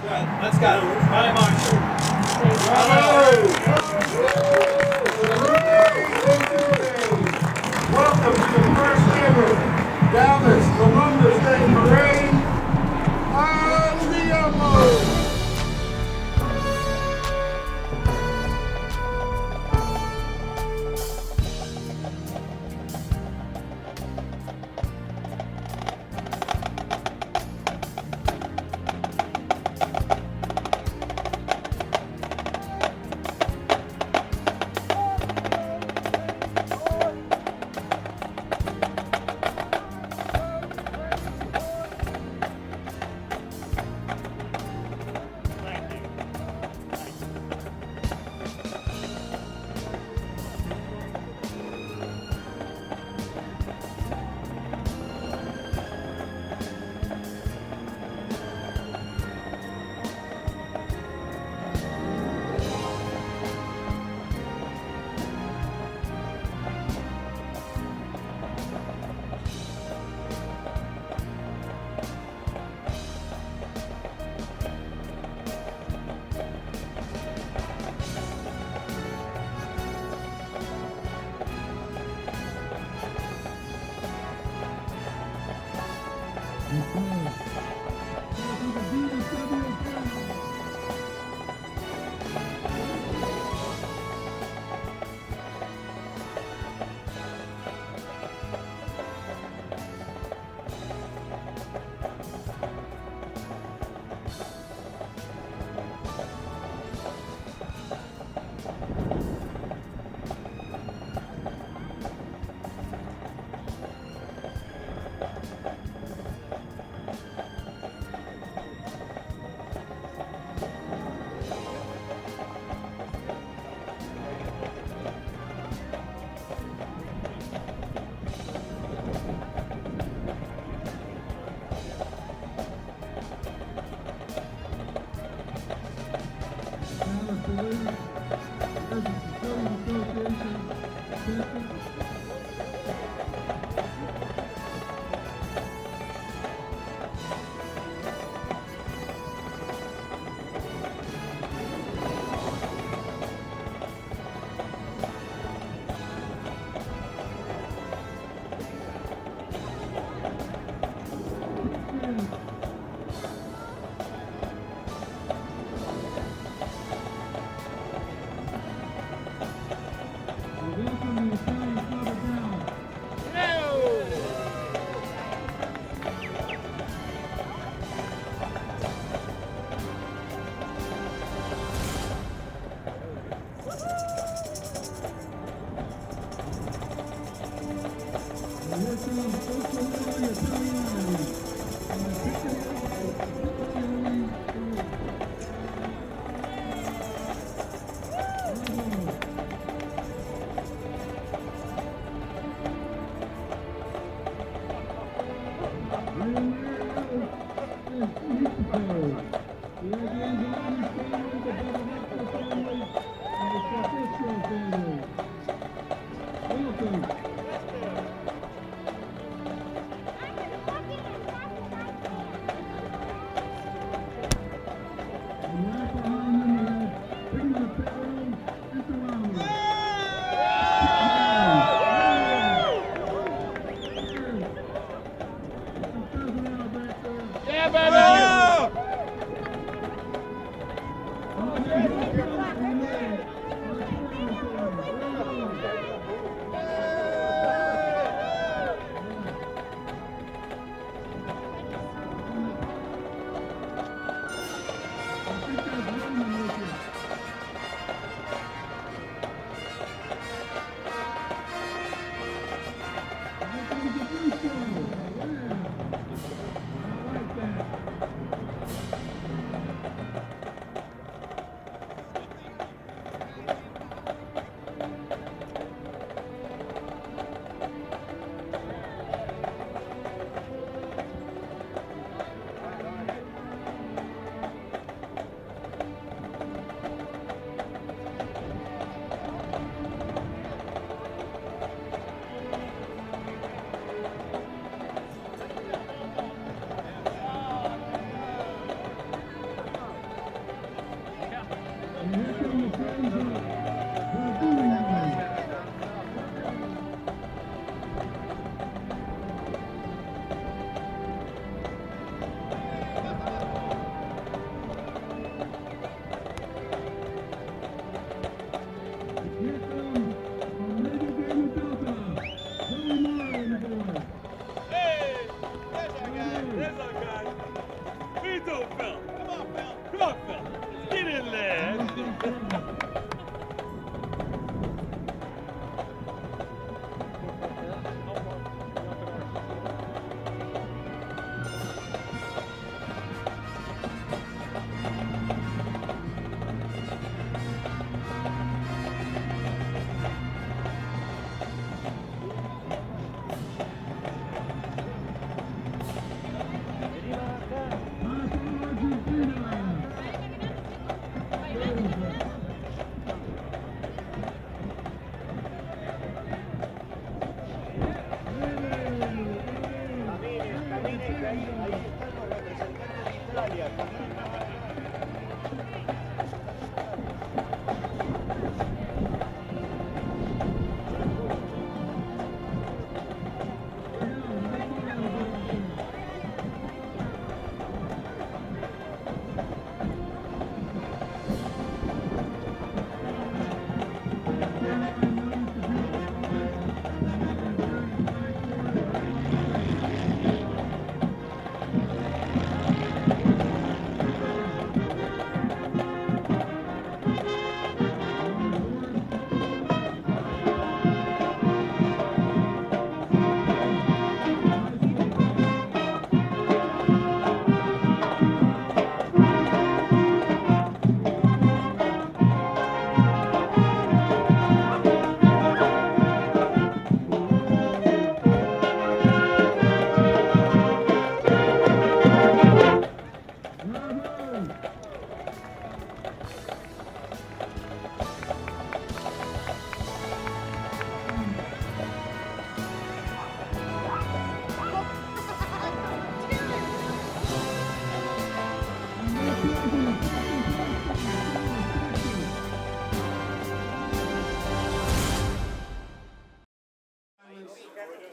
Let's go. Bye, Marshall. Welcome to the first ever Dallas Columbus Day Parade. Andiamo! Hey! There's our guy. There's our guy. Me too, Phil. Come on, Phil. Come on, Phil. Let's get in there. Camine, que ahí están los representantes de Italia.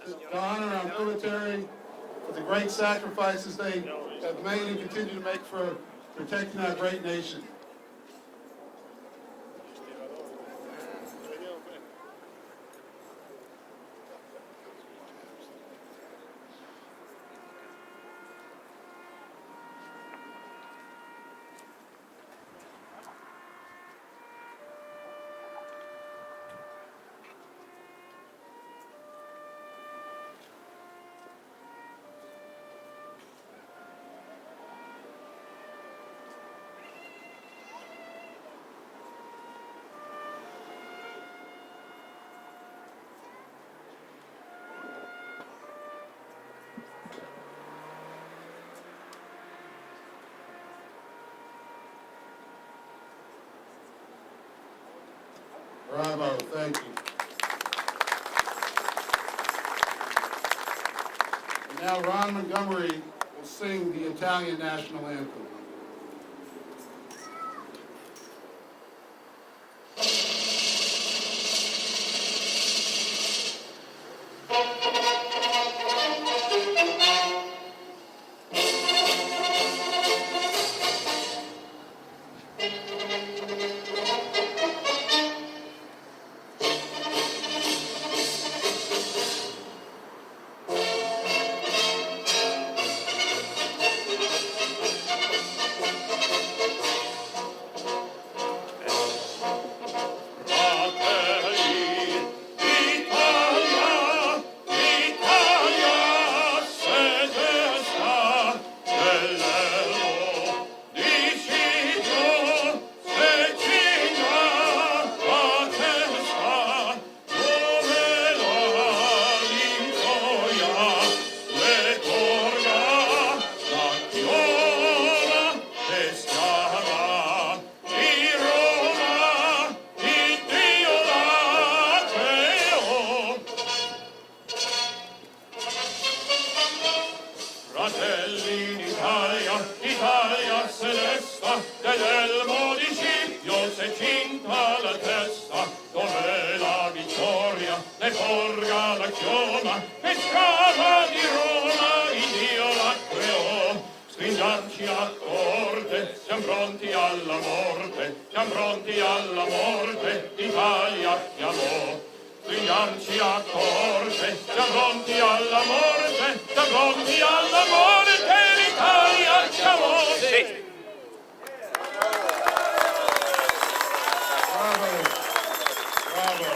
To honor our military for the great sacrifices they have made and continue to make for protecting our great nation. Bravo, thank you. And now Ron Montgomery will sing the Italian national anthem. Fratelli d'Italia, Italia celesta, del municipio Secinta, pronti alla morte, siamo pronti alla morte, Italia chiamò. Stringiamoci a corte, siamo pronti alla morte, siamo pronti alla morte, l'Italia chiamò. Sì. Bravo. Bravo.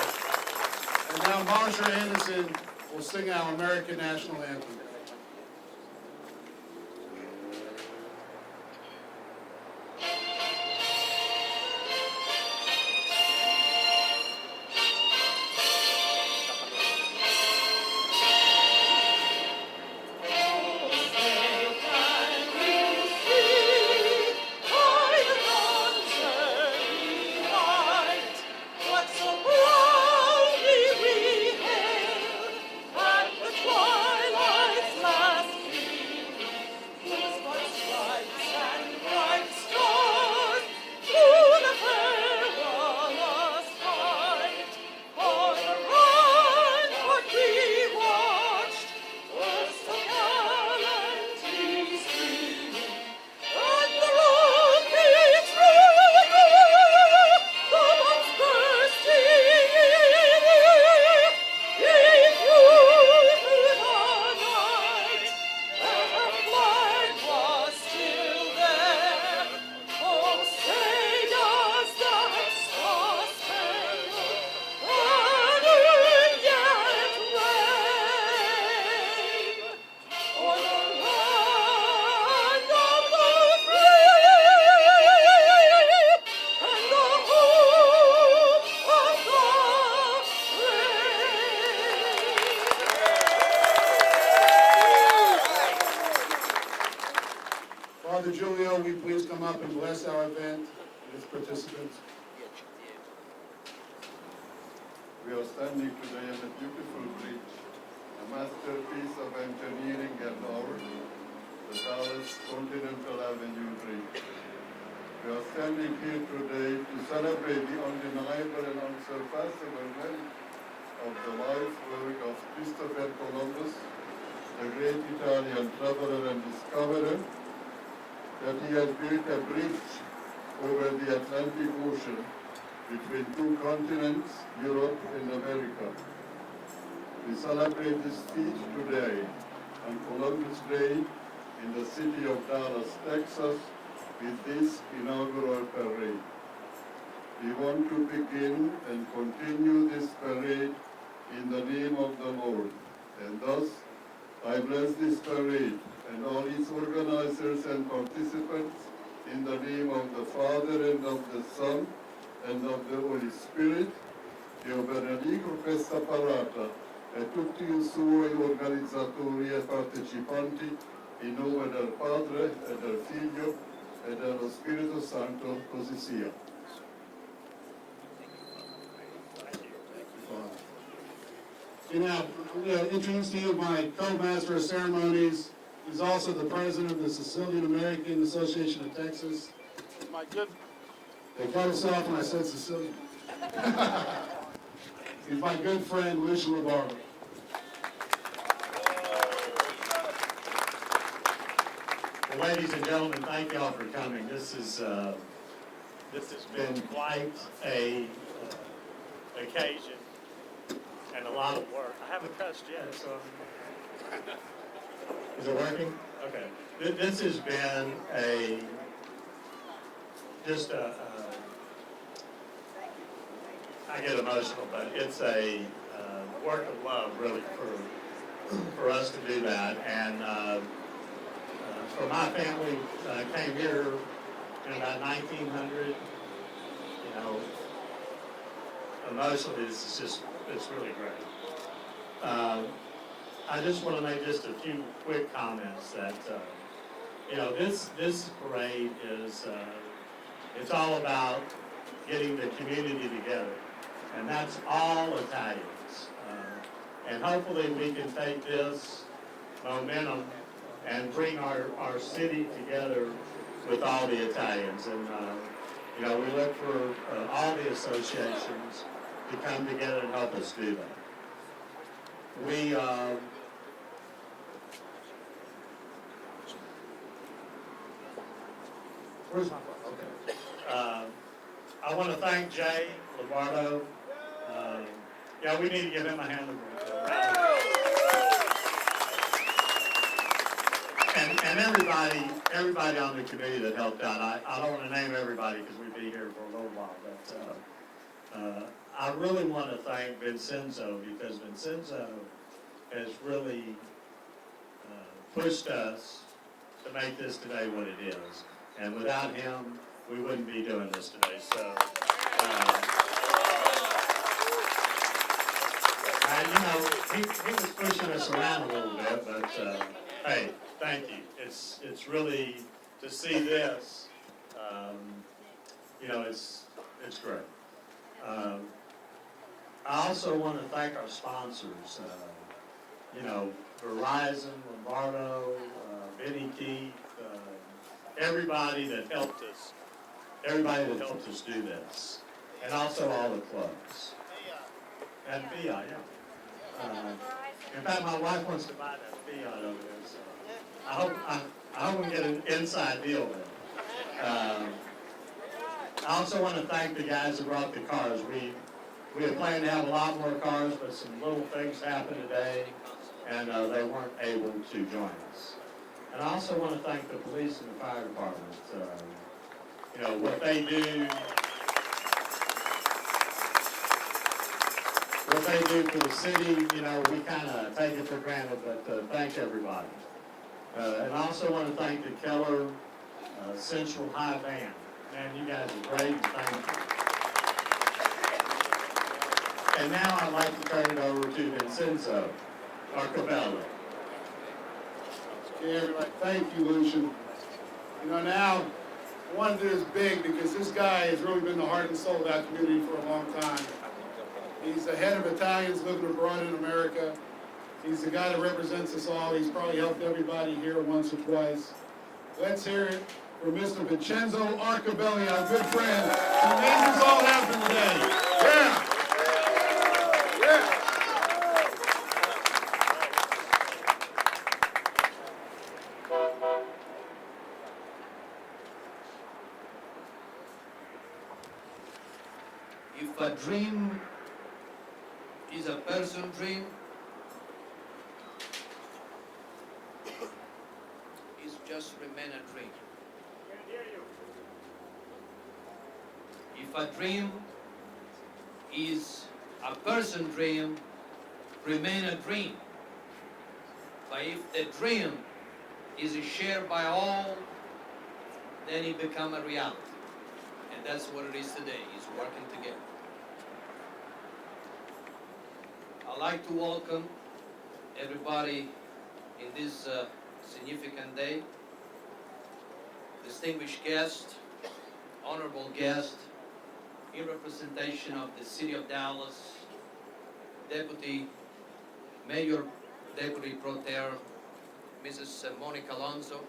And now Marsha Anderson will sing our American national anthem. Father Julio, will you please come up and bless our event and its participants? We are standing today on a beautiful bridge, a masterpiece of engineering and art, the Dallas Continental Avenue Bridge. We are standing here today to celebrate the undeniable and unsurpassable merit of the life work of Christopher Columbus, the great Italian traveler and discoverer, that he has built a bridge over the Atlantic Ocean between two continents, Europe and America. We celebrate this feat today on Columbus Day in the city of Dallas, Texas, with this inaugural parade. We want to begin and continue this parade in the name of the Lord, and thus I bless this parade and all its organizers and participants in the name of the Father and of the Son and of the Holy Spirit. Io benedico questa parata e tutti i suoi organizzatori e partecipanti in nome del Padre e del Figlio e dello Spirito Santo, così sia. And now, I'm going to introduce to you my co-master of ceremonies. He's also the president of the Sicilian American Association of Texas. My good. They cut us off when I said Sicilian. He's my good friend, Lucia LaBarba. Well, ladies and gentlemen, thank you all for coming. This has been quite a occasion and a lot of work. I haven't touched yet, so. Is it working? Okay. This has been I get emotional, but it's a work of love, really, for us to do that. And for my family, came here in about 1900. You know, emotionally, it's really great. I just want to make just a few quick comments that, you know, this parade is, it's all about getting the community together, and that's all Italians. And hopefully we can take this momentum and bring our city together with all the Italians. And, you know, we look for all the associations to come together and help us do that. We, Where's my I want to thank Jay Lombardo. Yeah, we need to give him a hand of and everybody on the committee that helped out. I don't want to name everybody because we'd be here for a little while, but I really want to thank Vincenzo because Vincenzo has really pushed us to make this today what it is. And without him, we wouldn't be doing this today. So, he was pushing us around a little bit, but hey, thank you. It's really, to see this, it's great. I also want to thank our sponsors, Verizon, Lombardo, Benny Keith, everybody that helped us do this, and also all the clubs. And Fiat, yeah. In fact, my wife wants to buy that Fiat over there, so I hope we get an inside deal with it. I also want to thank the guys that brought the cars. We had planned to have a lot more cars, but some little things happened today, and they weren't able to join us. And I also want to thank the police and the fire department. What they do. What they do for the city, we kind of take it for granted, but thank everybody. And I also want to thank the Keller Central High Band. Man, you guys are great, and thank you. And now I'd like to turn it over to Vincenzo Arcabello. Okay, everybody, thank you, Lucian. Now, I want to do this big because this guy has really been the heart and soul of that community for a long time. He's the head of Italians living abroad in America. He's the guy that represents us all. He's probably helped everybody here once or twice. Let's hear it for Mr. Vincenzo Arcabelli, our good friend, who made this all happen today. Yeah! Yeah! If a dream is a person dream, it's just remain a dream. If a dream is a person dream, remain a dream. But if the dream is shared by all, then it become a reality. And that's what it is today, is working together. I'd like to welcome everybody in this significant day. Distinguished guest, honorable guest, in representation of the City of Dallas, Deputy Mayor, Deputy Pro Tem, Mrs. Monica Alonso,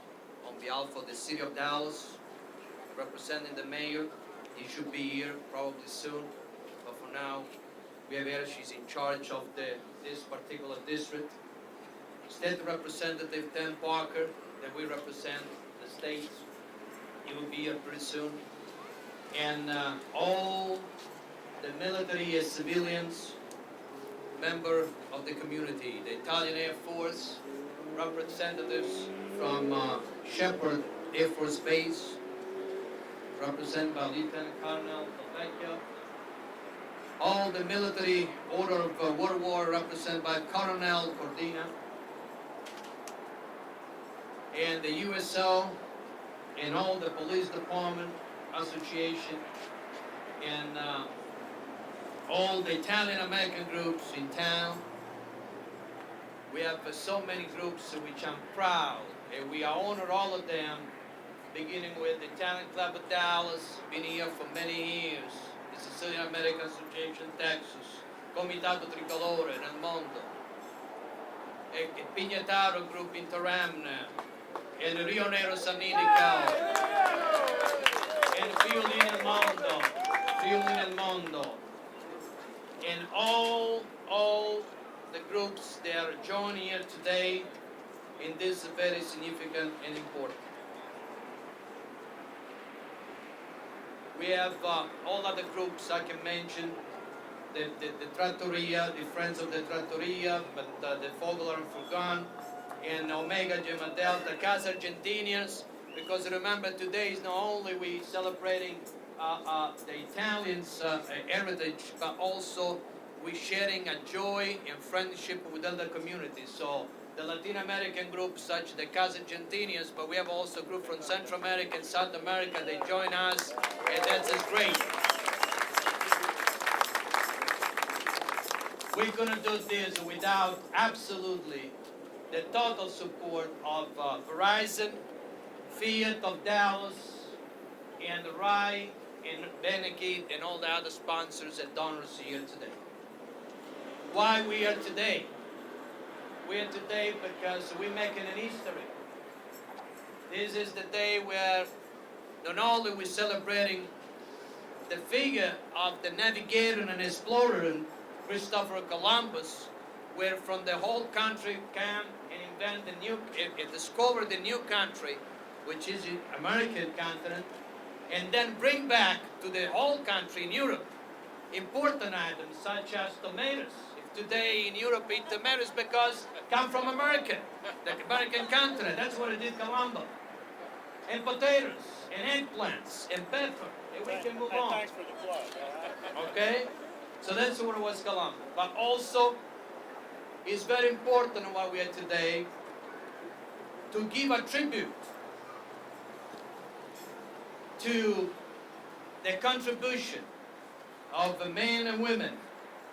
on behalf of the City of Dallas, representing the Mayor. He should be here probably soon, but for now, we have her. She's in charge of this particular district. State Representative Tim Parker, that we represent the state. He will be here pretty soon. And all the military and civilians, member of the community, the Italian Air Force, representatives from Shepherd Air Force Base, represented by Lieutenant Colonel Delvecchio. All the military Order of World War, represented by Colonel Cordina. And the USO, and all the police department, association, and all the Italian American groups in town. We have so many groups which I'm proud, and we honor all of them, beginning with the Italian Club of Dallas, been here for many years, the Sicilian American Association, Texas, Comitato Tricolore nel mondo, e Pignataro Group in Taramna, and Rio Nero Sanidica, and Friuli nel Mondo, and all the groups that are joining here today in this very significant and important. We have all other groups I can mention, the Trattoria, the Friends of the Trattoria, but the Fogler and Furgan, and Omega Gamma Delta, Casa Argentinians, because remember today is not only we celebrating the Italians' heritage, but also we sharing a joy and friendship with other communities. So the Latin American groups such the Casa Argentinians, but we have also a group from Central America and South America, they join us, and that's just great. We're gonna do this without absolutely the total support of Verizon, Fiat of Dallas, and Rai, and Benekit, and all the other sponsors and donors here today. Why we are today? We are today because we're making an history. This is the day where not only we're celebrating the figure of the navigator and explorer Christopher Columbus, where from the whole country came and invented the new, discovered the new country, which is the American continent, and then bring back to the whole country in Europe important items such as tomatoes. If today in Europe eat tomatoes because come from America, the American continent, that's what it did Columbus. And potatoes, and eggplants, and pepper, and we can move on. Thanks for the plug. Okay? So that's what it was Columbus. But also, it's very important why we are today to give a tribute to the contribution of the men and women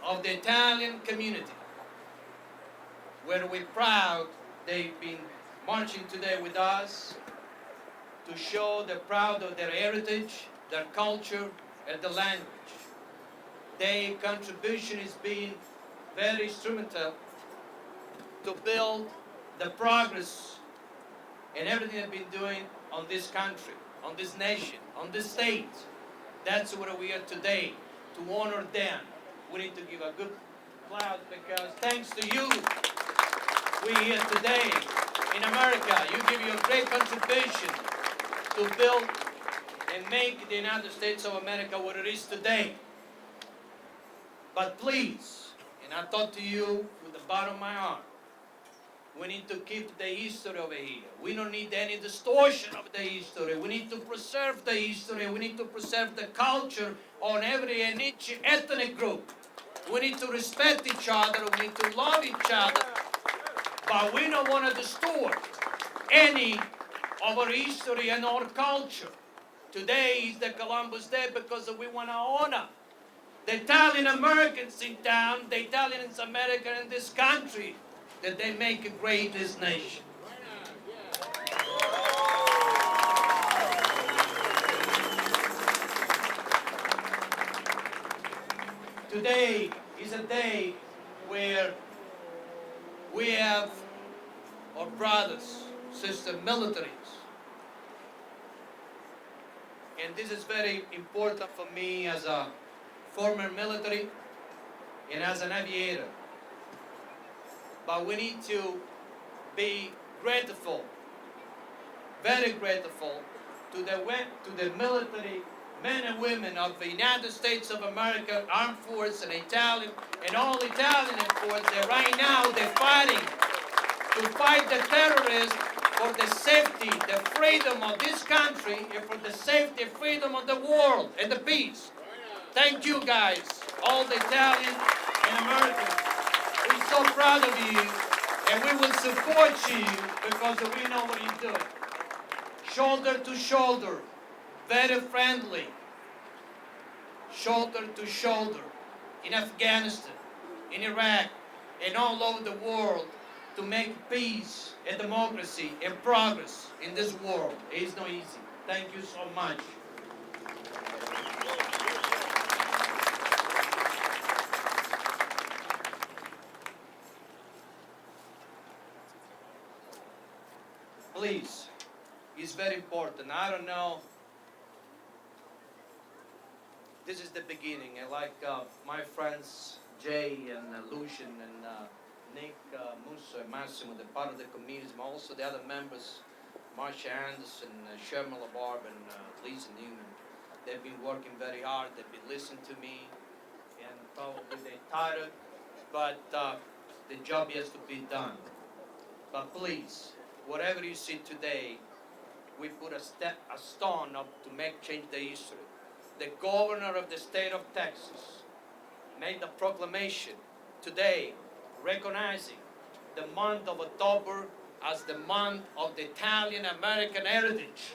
of the Italian community, where we're proud they've been marching today with us to show they're proud of their heritage, their culture, and the language. Their contribution is being very instrumental to build the progress and everything they've been doing on this country, on this nation, on this state. That's what we are today, to honor them. We need to give a good applause because thanks to you, we're here today in America. You give your great contribution to build and make the United States of America what it is today. But please, and I talk to you with the bottom of my heart, we need to keep the history over here. We don't need any distortion of the history. We need to preserve the history. We need to preserve the culture on every and each ethnic group. We need to respect each other. We need to love each other. But we don't want to distort any of our history and our culture. Today is the Columbus Day because we want to honor the Italian Americans in town, the Italians American in this country, that they make a great this nation. Today is a day where we have our brothers, sisters, militaries. And this is very important for me as a former military and as an aviator. But we need to be grateful, very grateful to the military men and women of the United States of America, Armed Forces, and Italian, and all Italian forces that right now they're fighting to fight the terrorists for the safety, the freedom of this country, and for the safety and freedom of the world and the peace. Thank you guys, all the Italians and Americans. We're so proud of you, and we will support you because we know what you're doing. Shoulder to shoulder, very friendly, shoulder to shoulder, in Afghanistan, in Iraq, and all over the world to make peace and democracy and progress in this world. It is not easy. Thank you so much. Please, it's very important. I don't know. This is the beginning. And like my friends Jay and Lucian and Nick Musso and Massimo, the part of the committees, but also the other members, Marcia Anderson, Sherman LaBarbe, and Lisa Newman. They've been working very hard. They've been listening to me, and probably they're tired, but the job has to be done. But please, whatever you see today, we put a stone up to make change the history. The governor of the state of Texas made a proclamation today recognizing the month of October as the month of the Italian American heritage.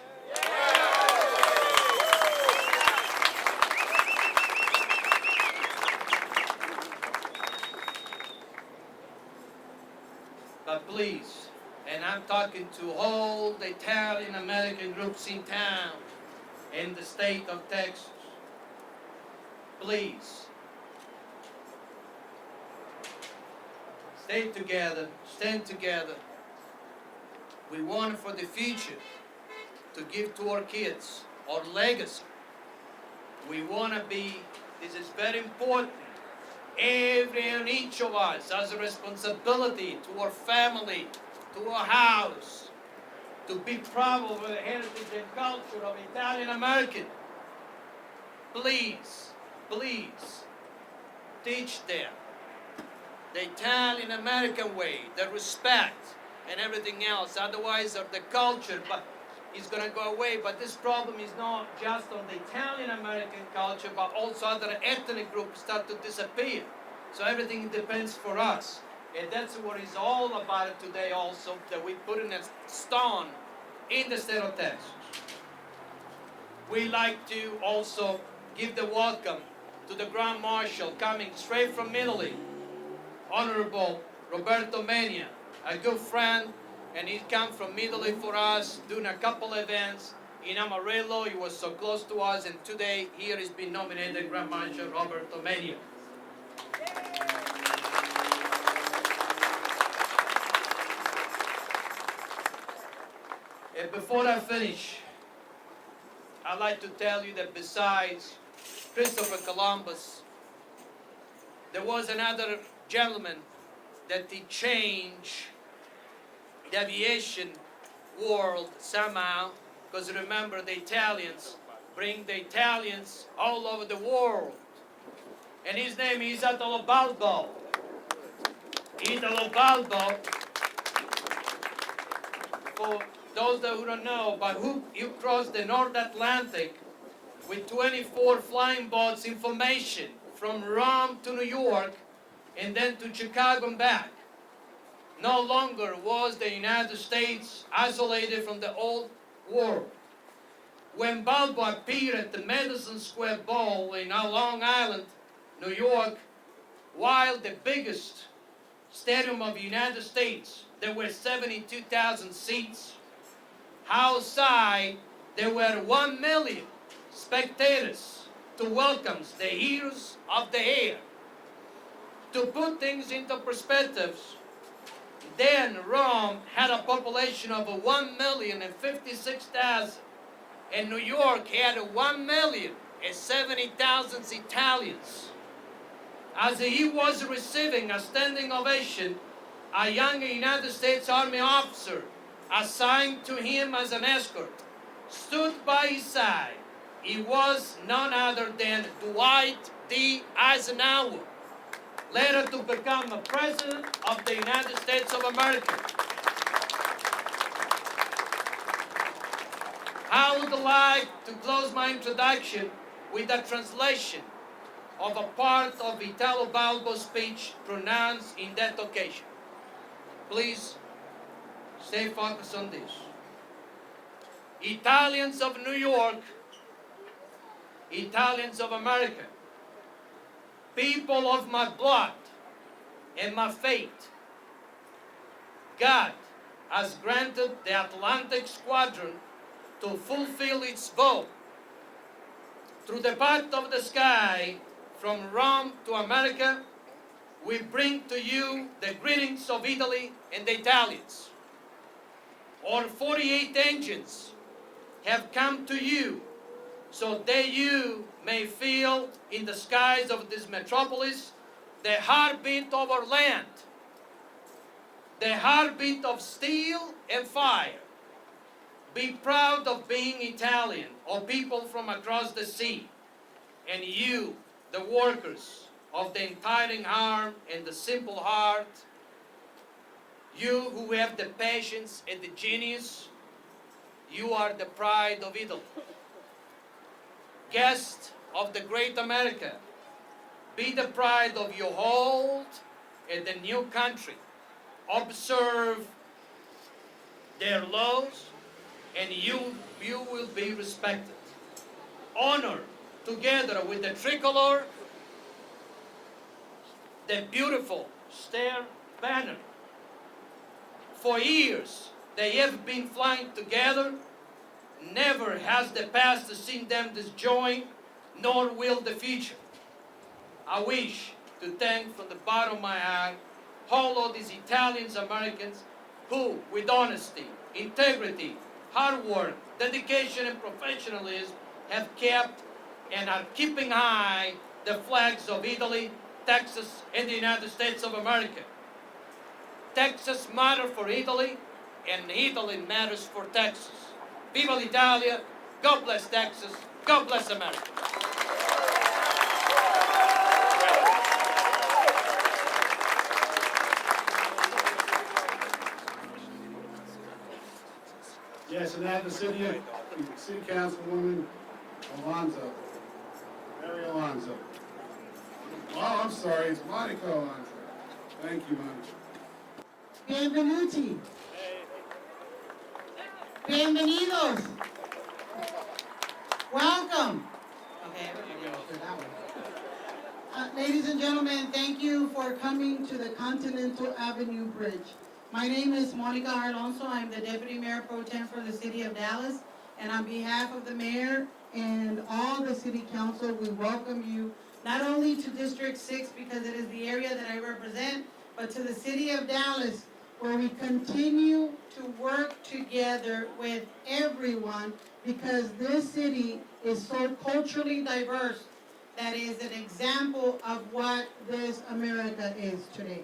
But please, and I'm talking to all the Italian American groups in town in the state of Texas, please, stay together, stand together. We want for the future to give to our kids our legacy. We want to be, this is very important, every and each of us has a responsibility to our family, to our house, to be proud of the heritage and culture of Italian American. Please, please, teach them the Italian American way, the respect and everything else. Otherwise, the culture is going to go away. But this problem is not just on the Italian American culture, but also other ethnic groups start to disappear. So everything depends for us. And that's what it's all about today also, that we put in a stone in the state of Texas. We like to also give the welcome to the Grand Marshal coming straight from Italy, Honorable Roberto Menia, a good friend, and he came from Italy for us, doing a couple events in Amarillo. He was so close to us, and today here he's been nominated Grand Marshal Roberto Menia. And before I finish, I'd like to tell you that besides Christopher Columbus, there was another gentleman that he changed the aviation world somehow, because remember, the Italians bring the Italians all over the world. And his name is Italo Balbo. Italo Balbo, for those that who don't know, but who crossed the North Atlantic with 24 flying boats in formation from Rome to New York and then to Chicago and back. No longer was the United States isolated from the old world. When Balbo appeared at the Madison Square Ball in Long Island, New York, while the biggest stadium of the United States, there were 72,000 seats. Outside, there were 1 million spectators to welcome the heroes of the air. To put things into perspective, then Rome had a population of 1,056,000, and New York had 1,070,000 Italians. As he was receiving a standing ovation, a young United States Army officer assigned to him as an escort stood by his side. He was none other than Dwight D. Eisenhower, later to become a President of the United States of America. I would like to close my introduction with a translation of a part of Italo Balbo's speech pronounced in that occasion. Please stay focused on this. Italians of New York, Italians of America, people of my blood and my faith, God has granted the Atlantic Squadron to fulfill its vow. Through the path of the sky, from Rome to America, we bring to you the greetings of Italy and the Italians. Our 48 engines have come to you so that you may feel in the skies of this metropolis the heartbeat of our land, the heartbeat of steel and fire. Be proud of being Italian or people from across the sea. And you, the workers of the untiring arm and the simple heart, you who have the patience and the genius, you are the pride of Italy. Guests of the great America, be the pride of your old and the new country. Observe their laws and you will be respected. Honor, together with the tricolor, the beautiful star banner. For years, they have been flying together. Never has the past seen them disjoined, nor will the future. I wish to thank from the bottom of my heart all of these Italians, Americans, who, with honesty, integrity, hard work, dedication, and professionalism, have kept and are keeping high the flags of Italy, Texas, and the United States of America. Texas matters for Italy, and Italy matters for Texas. Viva l'Italia! God bless Texas! God bless America! Yes, and have the city councilwoman Alonso, Mary Alonso. Oh, I'm sorry, it's Monica Alonso. Thank you, Monica. Bienvenuti. Bienvenidos. Welcome. Okay, everybody understood that one. Ladies and gentlemen, thank you for coming to the Continental Avenue Bridge. My name is Monica Alonso. I'm the Deputy Mayor Pro Tem for the City of Dallas. And on behalf of the Mayor and all the City Council, we welcome you not only to District 6 because it is the area that I represent, but to the City of Dallas, where we continue to work together with everyone because this city is so culturally diverse that is an example of what this America is today.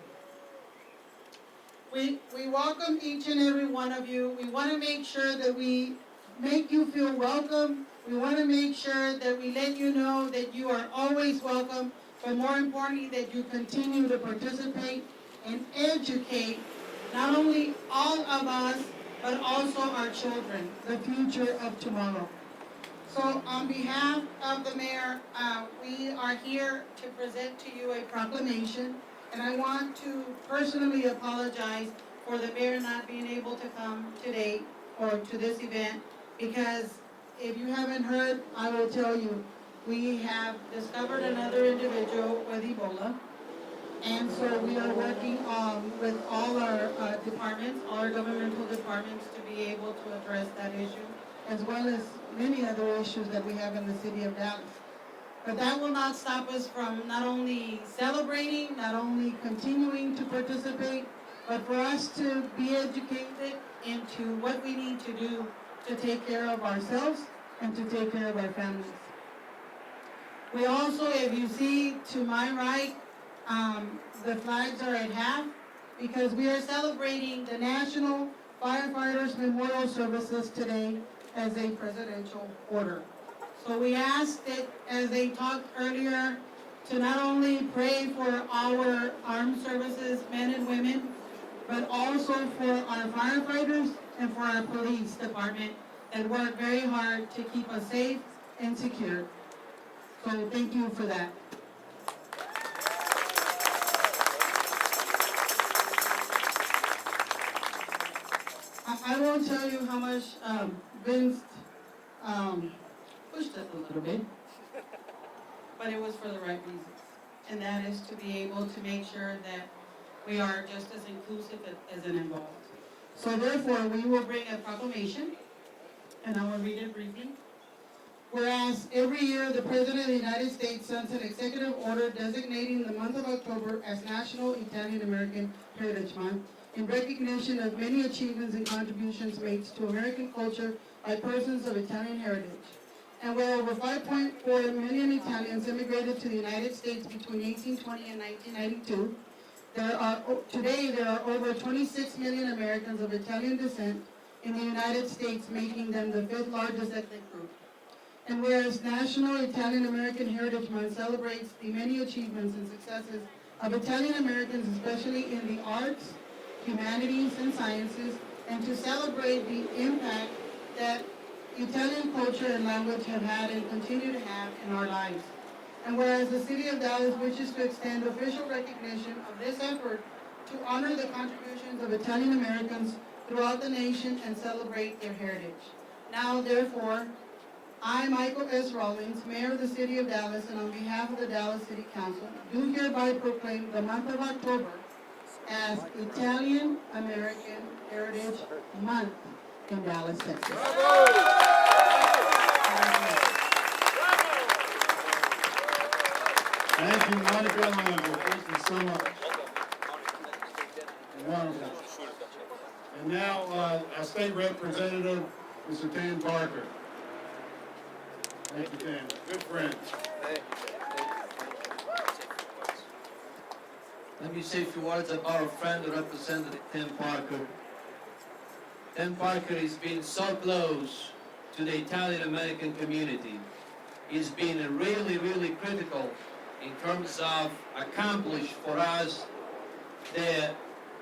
We welcome each and every one of you. We want to make sure that we make you feel welcome. We want to make sure that we let you know that you are always welcome, but more importantly, that you continue to participate and educate not only all of us, but also our children, the future of tomorrow. So on behalf of the Mayor, we are here to present to you a proclamation, and I want to personally apologize for the Mayor not being able to come today or to this event, because if you haven't heard, I will tell you, we have discovered another individual with Ebola. And so we are working with all our departments, all our governmental departments, to be able to address that issue, as well as many other issues that we have in the city of Dallas. But that will not stop us from not only celebrating, not only continuing to participate, but for us to be educated into what we need to do to take care of ourselves and to take care of our families. We also, if you see to my right, the flags are at half because we are celebrating the National Firefighters Memorial Services today as a presidential order. So we ask that, as they talked earlier, to not only pray for our armed services, men and women, but also for our firefighters and for our police department that work very hard to keep us safe and secure. So thank you for that. I won't tell you how much Vince pushed us a little bit, but it was for the right reasons. And that is to be able to make sure that we are just as inclusive as involved. So therefore, we will bring a proclamation, and I will read it briefly. Whereas every year the President of the United States signs an executive order designating the month of October as National Italian American Heritage Month in recognition of many achievements and contributions made to American culture by persons of Italian heritage. And where over 5.4 million Italians immigrated to the United States between 1820 and 1992, today there are over 26 million Americans of Italian descent in the United States, making them the 5th largest ethnic group. And whereas National Italian American Heritage Month celebrates the many achievements and successes of Italian Americans, especially in the arts, humanities, and sciences, and to celebrate the impact that Italian culture and language have had and continue to have in our lives. And whereas the City of Dallas wishes to extend official recognition of this effort to honor the contributions of Italian Americans throughout the nation and celebrate their heritage. Now, therefore, I, Michael S. Rawlings, Mayor of the City of Dallas, and on behalf of the Dallas City Council, do hereby proclaim the month of October as Italian American Heritage Month in Dallas, Texas. Thank you, Monica and Lambert. Thank you so much. Wonderful. And now, our state representative, Mr. Tan Parker. Thank you, Tan. Good friend. Let me say a few words about our friend, Representative Tim Parker. Tim Parker has been so close to the Italian American community. He's been really, really critical in terms of accomplish for us the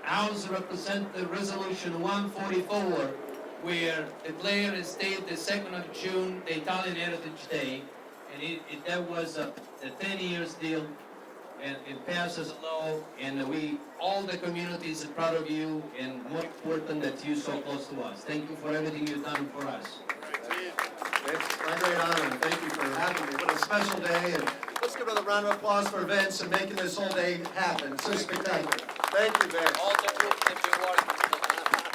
House Representative Resolution 144, where declared and stated the 2nd of June, the Italian Heritage Day, and that was a 10 years deal, and it passed as a law, and all the communities are proud of you, and more important that you're so close to us. Thank you for everything you've done for us. It's my great honor, and thank you for having me. What a special day, and let's give another round of applause for Vince and making this whole day happen. It's so spectacular. Thank you, Vince. All the groups have been working,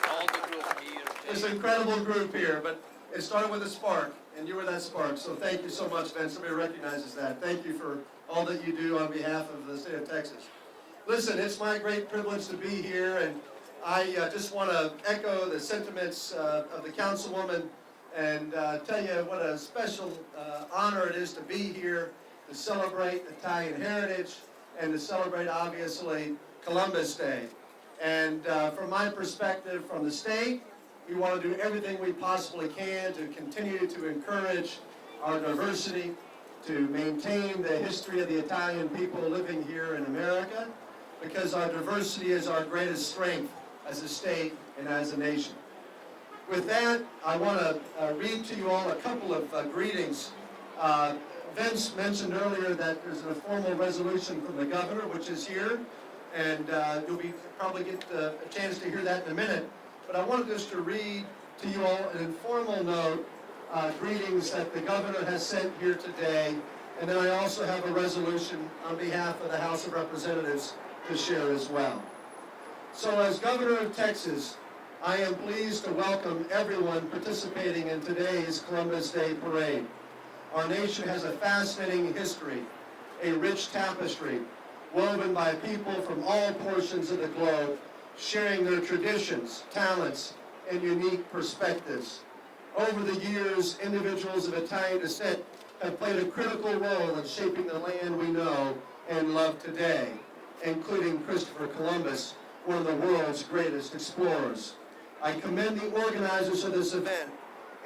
all the groups here. It's an incredible group here, but it started with a spark, and you were that spark, so thank you so much, Vince. Somebody recognizes that. Thank you for all that you do on behalf of the state of Texas. Listen, it's my great privilege to be here, and I just want to echo the sentiments of the councilwoman and tell you what a special honor it is to be here to celebrate Italian heritage and to celebrate, obviously, Columbus Day. And from my perspective, from the state, we want to do everything we possibly can to continue to encourage our diversity, to maintain the history of the Italian people living here in America, because our diversity is our greatest strength as a state and as a nation. With that, I want to read to you all a couple of greetings. Vince mentioned earlier that there's a formal resolution from the governor, which is here, and you'll probably get a chance to hear that in a minute. But I wanted just to read to you all an informal note, greetings that the governor has sent here today, and then I also have a resolution on behalf of the House of Representatives to share as well. So as Governor of Texas, I am pleased to welcome everyone participating in today's Columbus Day Parade. Our nation has a fascinating history, a rich tapestry, woven by people from all portions of the globe, sharing their traditions, talents, and unique perspectives. Over the years, individuals of Italian descent have played a critical role in shaping the land we know and love today, including Christopher Columbus, one of the world's greatest explorers. I commend the organizers of this event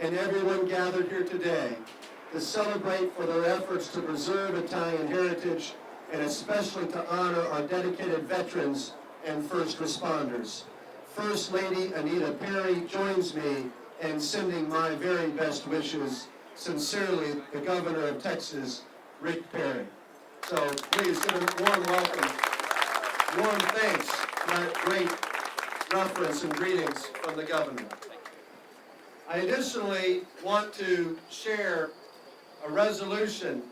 and everyone gathered here today to celebrate for their efforts to preserve Italian heritage and especially to honor our dedicated veterans and first responders. First Lady Anita Perry joins me in sending my very best wishes. Sincerely, the Governor of Texas, Rick Perry. So please give a warm welcome, warm thanks for that great reference and greetings from the Governor. I additionally want to share a resolution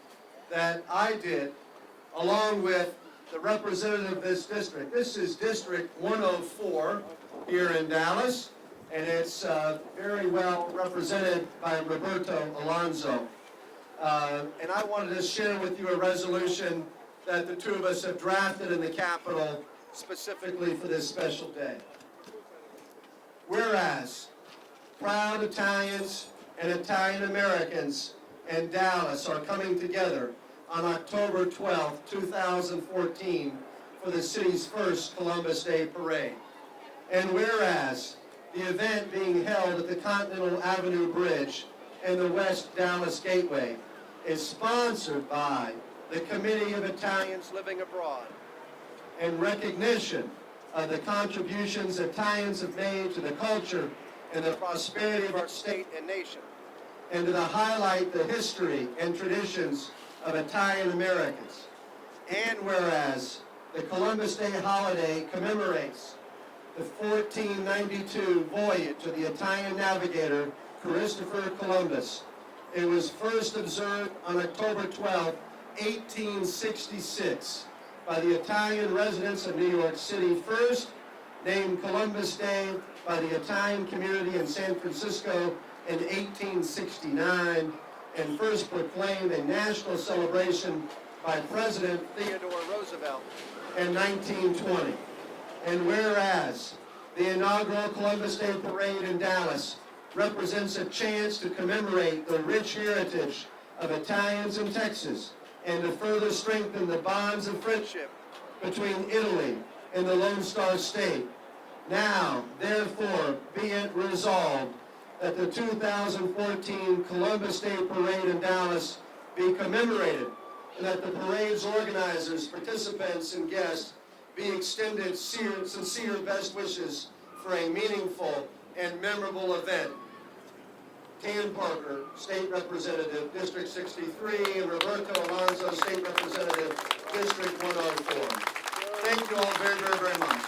that I did along with the representative of this district. This is District 104 here in Dallas, and it's very well represented by Roberto Alonso. And I wanted to share with you a resolution that the two of us have drafted in the Capitol specifically for this special day. Whereas proud Italians and Italian Americans in Dallas are coming together on October 12, 2014 for the city's first Columbus Day Parade. And whereas The event being held at the Continental Avenue Bridge and the West Dallas Gateway is sponsored by the Committee of Italians Living Abroad in recognition of the contributions Italians have made to the culture and the prosperity of our state and nation, and to highlight the history and traditions of Italian Americans. And whereas the Columbus Day holiday commemorates the 1492 voyage of the Italian navigator Christopher Columbus. It was first observed on October 12, 1866 by the Italian residents of New York City, first named Columbus Day by the Italian community in San Francisco in 1869, and first proclaimed a national celebration by President Theodore Roosevelt in 1920. And whereas the inaugural Columbus Day Parade in Dallas represents a chance to commemorate the rich heritage of Italians in Texas and to further strengthen the bonds of friendship between Italy and the Lone Star State. Now, therefore, be it resolved that the 2014 Columbus Day Parade in Dallas be commemorated, and that the parade's organizers, participants, and guests be extended sincere best wishes for a meaningful and memorable event. Tan Parker, State Representative, District 63, and Roberto Alonso, State Representative, District 104. Thank you all very, very, very much.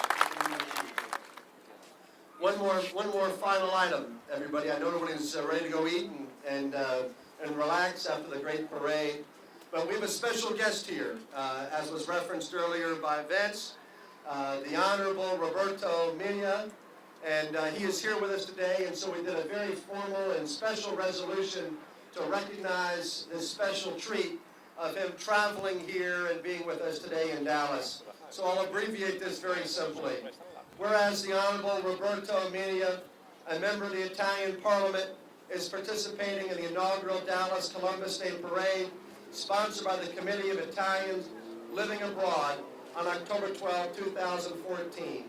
One more final item, everybody. I know everybody's ready to go eat and relax after the great parade. But we have a special guest here, as was referenced earlier by Vince, the Honorable Roberto Miglia, and he is here with us today, and so we did a very formal and special resolution to recognize this special treat of him traveling here and being with us today in Dallas. So I'll abbreviate this very simply. Whereas the Honorable Roberto Miglia, a member of the Italian Parliament, is participating in the inaugural Dallas Columbus Day Parade, sponsored by the Committee of Italians Living Abroad on October 12, 2014.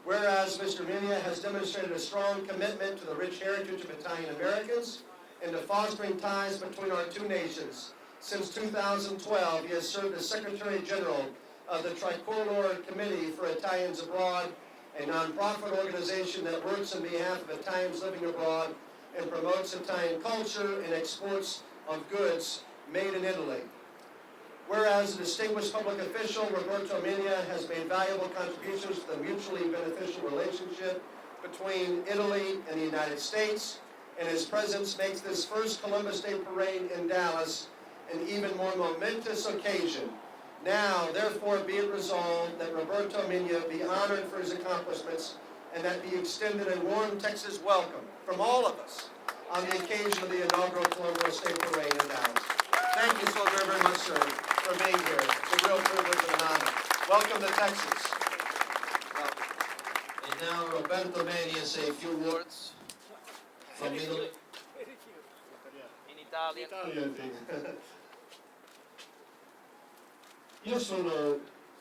Whereas Mr. Miglia has demonstrated a strong commitment to the rich heritage of Italian Americans and to fostering ties between our two nations. Since 2012, he has served as Secretary General of the Tricolor Committee for Italians Abroad, a nonprofit organization that works on behalf of Italians living abroad and promotes Italian culture and exports of goods made in Italy. Whereas a distinguished public official, Roberto Miglia has made valuable contributions to the mutually beneficial relationship between Italy and the United States, and his presence makes this first Columbus Day Parade in Dallas an even more momentous occasion. Now, therefore, be it resolved that Roberto Miglia be honored for his accomplishments and that be extended a warm Texas welcome from all of us on the occasion of the inaugural Columbus Day Parade in Dallas. Thank you so very, very much, sir, for being here. It's a real privilege and an honor. Welcome to Texas. And now Roberto Miglia say a few words from Italy. In Italian. Io sono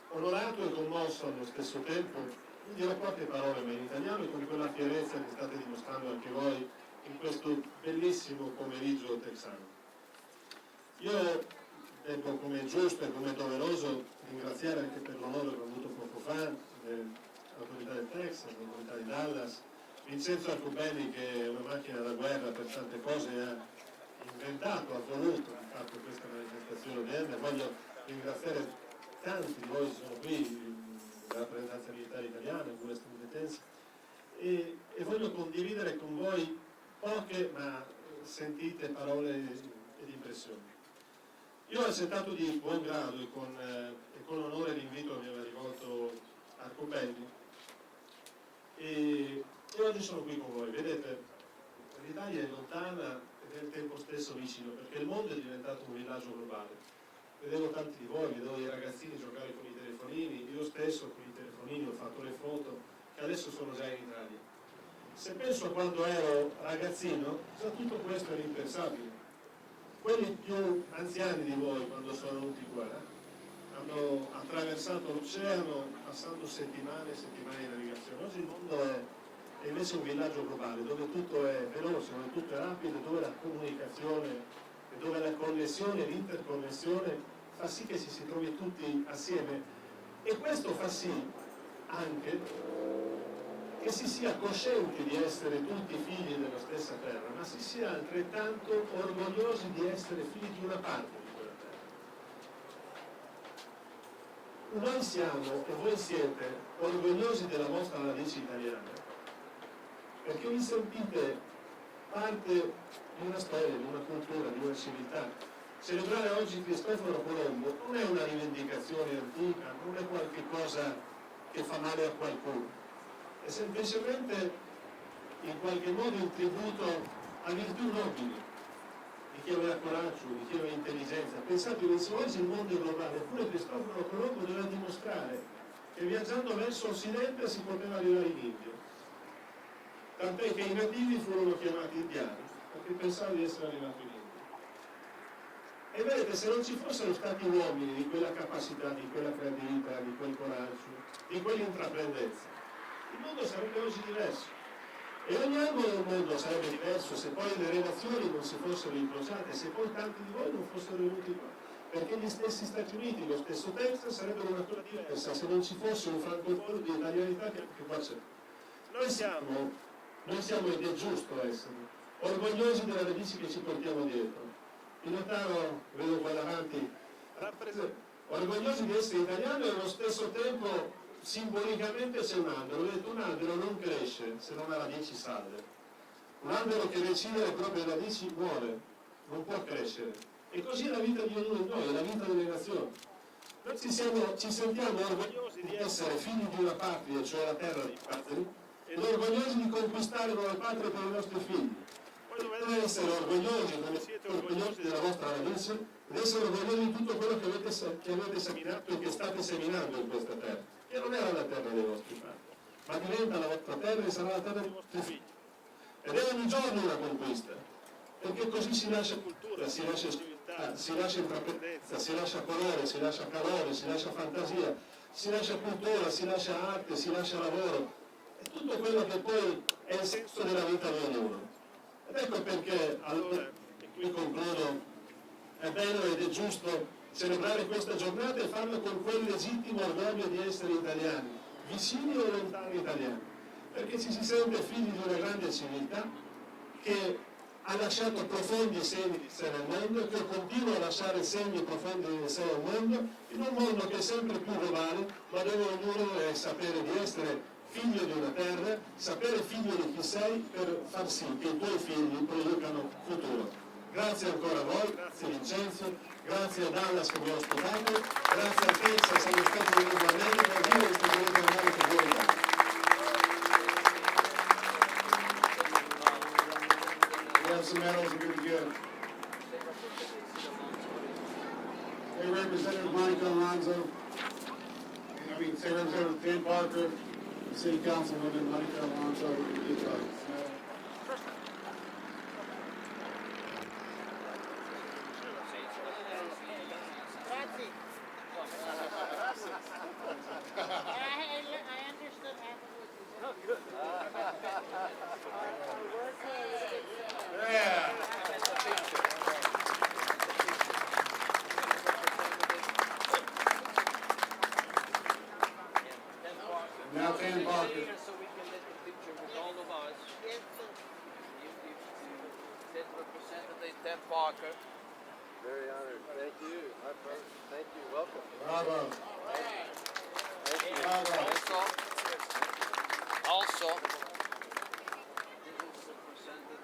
onorato e commosso allo stesso tempo. Dirò poche parole ma in italiano e con quella fierezza che state dimostrando anche voi in questo bellissimo pomeriggio texano. Io devo, come giusto e come doveroso, ringraziare anche per l'onore che ho avuto poco fa l'autorità del Texas, l'autorità di Dallas, Vincenzo Arcubelli, che è una macchina da guerra per tante cose, ha inventato, ha voluto di fatto questa manifestazione odierna. Voglio ringraziare tanti di voi che sono qui, la rappresentanza militare italiana, pure statunitense, e voglio condividere con voi poche ma sentite parole ed impressioni. Io ho accettato di buon grado e con onore l'invito che mi aveva rivolto Arcubelli e oggi sono qui con voi. Vedete, l'Italia è lontana ed è al tempo stesso vicino, perché il mondo è diventato un villaggio globale. Vedevo tanti di voi, vedevo i ragazzini giocare con i telefonini, io stesso con i telefonini ho fatto le foto che adesso sono già in Italia. Se penso a quando ero ragazzino, già tutto questo era impensabile. Quelli più anziani di voi, quando sono venuti qua, hanno attraversato l'oceano passando settimane e settimane di navigazione. Oggi il mondo è è invece un villaggio globale, dove tutto è veloce, dove tutto è rapido, dove la comunicazione e dove la connessione, l'interconnessione fa sì che ci si trovi tutti assieme, e questo fa sì anche che si sia coscienti di essere tutti figli della stessa terra, ma si sia altrettanto orgogliosi di essere figli di una parte di quella terra. Noi siamo e voi siete orgogliosi della vostra radice italiana, perché vi sentite parte di una storia, di una cultura, di una civiltà. Celebrare oggi Cristoforo Colombo non è una rivendicazione antica, non è qualche cosa che fa male a qualcuno, è semplicemente in qualche modo un tributo a virtù nobili, di chi aveva coraggio, di chi aveva intelligenza. Pensate che se oggi il mondo è globale, eppure Cristoforo Colombo doveva dimostrare che viaggiando verso Occidente si poteva arrivare in India. Tant'è che i nativi furono chiamati indiani, perché pensavano di essere arrivati in India. E vedete, se non ci fossero stati uomini di quella capacità, di quella creatività, di quel coraggio, di quell'intraprendenza, il mondo sarebbe oggi diverso. E ogni angolo del mondo sarebbe diverso se poi le relazioni non si fossero incrociate, se poi tanti di voi non fossero venuti qua. Perché gli stessi Stati Uniti, lo stesso Texas sarebbero una cosa diversa se non ci fosse un francobollo di italianità che anche qua c'è. Noi siamo, ed è giusto essere, orgogliosi delle radici che ci portiamo dietro. Il notaro, vedo qua davanti, orgogliosi di essere italiano e allo stesso tempo simbolicamente c'è un albero. Vedete, un albero non cresce se non ha radici salde. Un albero che decide le proprie radici muore, non può crescere. E così è la vita di ognuno di noi, è la vita delle nazioni. Noi ci sentiamo orgogliosi di essere figli di una patria, cioè la terra dei patri, ed orgogliosi di conquistare nuove patrie per i nostri figli. Voi dovete essere orgogliosi, come siete orgogliosi della vostra radice, ed essere orgogliosi di tutto quello che avete seminato e che state seminando in questa terra, che non era la terra dei vostri padri, ma diventa la vostra terra e sarà la terra dei vostri figli. Ed è ogni giorno una conquista, perché così si lascia cultura, si lascia civiltà, si lascia intraprendenza, si lascia colore, si lascia calore, si lascia fantasia, si lascia cultura, si lascia arte, si lascia lavoro, e tutto quello che poi è il senso della vita di ognuno. Ed ecco perché, allora, e qui concludo, è bello ed è giusto celebrare questa giornata e farlo con quel legittimo orgoglio di essere italiani, vicini o lontani italiani, perché ci si sente figli di una grande civiltà che ha lasciato profondi segni di sé nel mondo e che continua a lasciare segni profondi di sé nel mondo, in un mondo che è sempre più globale, ma dove ognuno deve sapere di essere figlio di una terra, sapere figlio di chi sei per far sì che i tuoi figli producano futuro. Grazie ancora a voi, grazie Vincenzo, grazie a Dallas che mi ha ospitato, grazie a Texas, agli Stati Uniti d'America, e agli Stati Uniti d'America di Italia. We have some medals we're going to give. State Representative Monica Alonso, State Representative Dan Parker, and City Councilwoman Monica Alonso will give this medal. Now Dan Parker. So we can take a picture with all of us. State Representative Ted Parker. Very honored. Thank you. My brother. Thank you. Welcome. Bravo. Bravo. Also, this is Representative.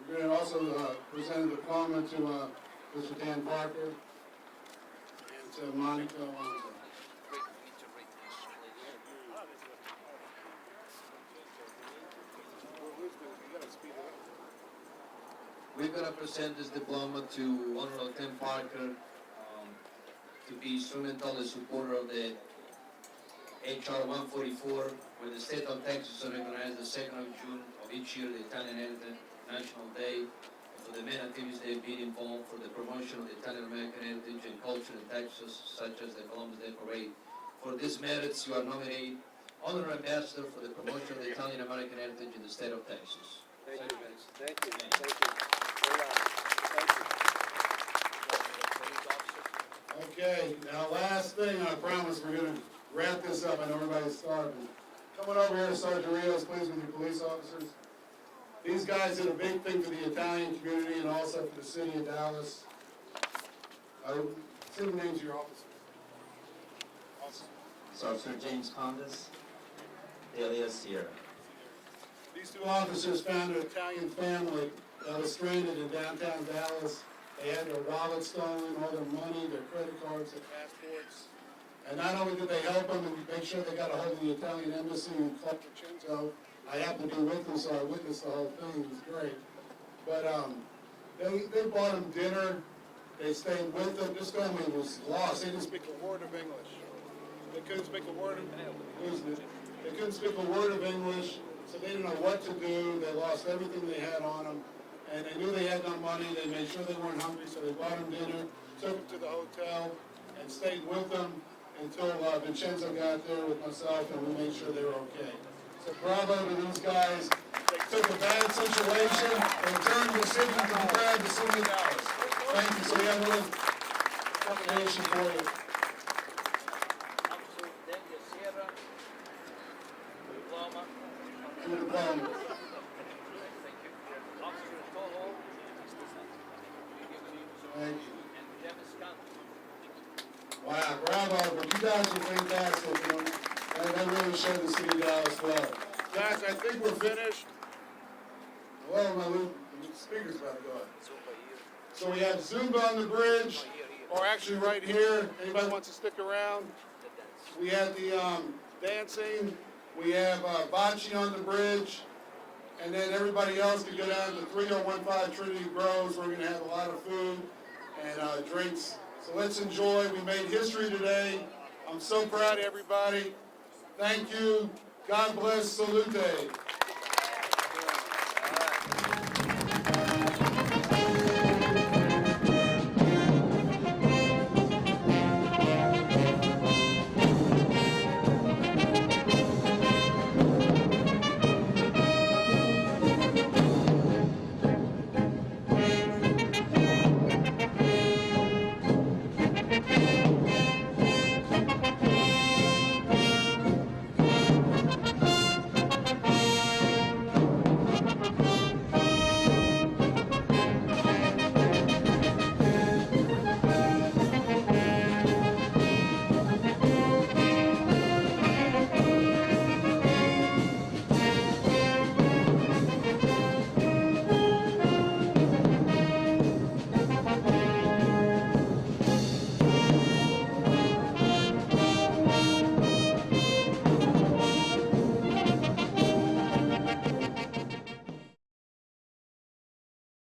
We're going to also present a diploma to Mr. Dan Parker and to Monica Alonso. We're going to present this diploma to Honorable Tim Parker to be instrumental and supporter of the HR 144, where the state of Texas recognizes the 2nd of June of each year, the Italian Heritage National Day. For for the many activities they've been involved for the promotion of the Italian American heritage and culture in Texas, such as the Columbus Day Parade. For these merits, you are nominated Honorary Ambassador for the promotion of the Italian American heritage in the state of Texas. Thank you. Thank you. Thank you. Very honest. Thank you. Okay, now last thing, I promise we're gonna wrap this up. I know everybody's starving. Coming over here, Sergeant Rios, please, with your police officers. These guys did a big thing for the Italian community and also for the city of Dallas. Say the names of your officers. Officer James Condas, alias Sierra. These two officers found an Italian family that was stranded in downtown Dallas. They had their wallets stolen, all their money, their credit cards, their passports. And not only did they help them and make sure they got a hold of the Italian embassy in Club Vincenzo, I happened to be with them, so I witnessed the whole thing. It was great. But they bought them dinner. They stayed with them. This family was lost. They didn't speak a word of English. They couldn't speak a word of They couldn't speak a word of English, so they didn't know what to do. They lost everything they had on them, and they knew they had no money. They made sure they weren't hungry, so they bought them dinner, took them to the hotel, and stayed with them until Vincenzo got there with myself, and we made sure they were okay. So bravo to these guys. They took a bad situation and turned the city to the bad, the city of Dallas. Thank you. So we have a little recommendation for you. Thank you. Wow, bravo, but you guys are fantastic, you know. That really showed the city of Dallas well. Guys, I think we're finished. Well, my speaker's about to go up. So we have Zumba on the bridge, or actually right here. Anybody wants to stick around? We have the dancing. We have bocce on the bridge. And then everybody else can go down to 3015 Trinity Groves. We're going to have a lot of food and drinks. So let's enjoy. We made history today. I'm so proud of everybody. Thank you. God bless. Salute.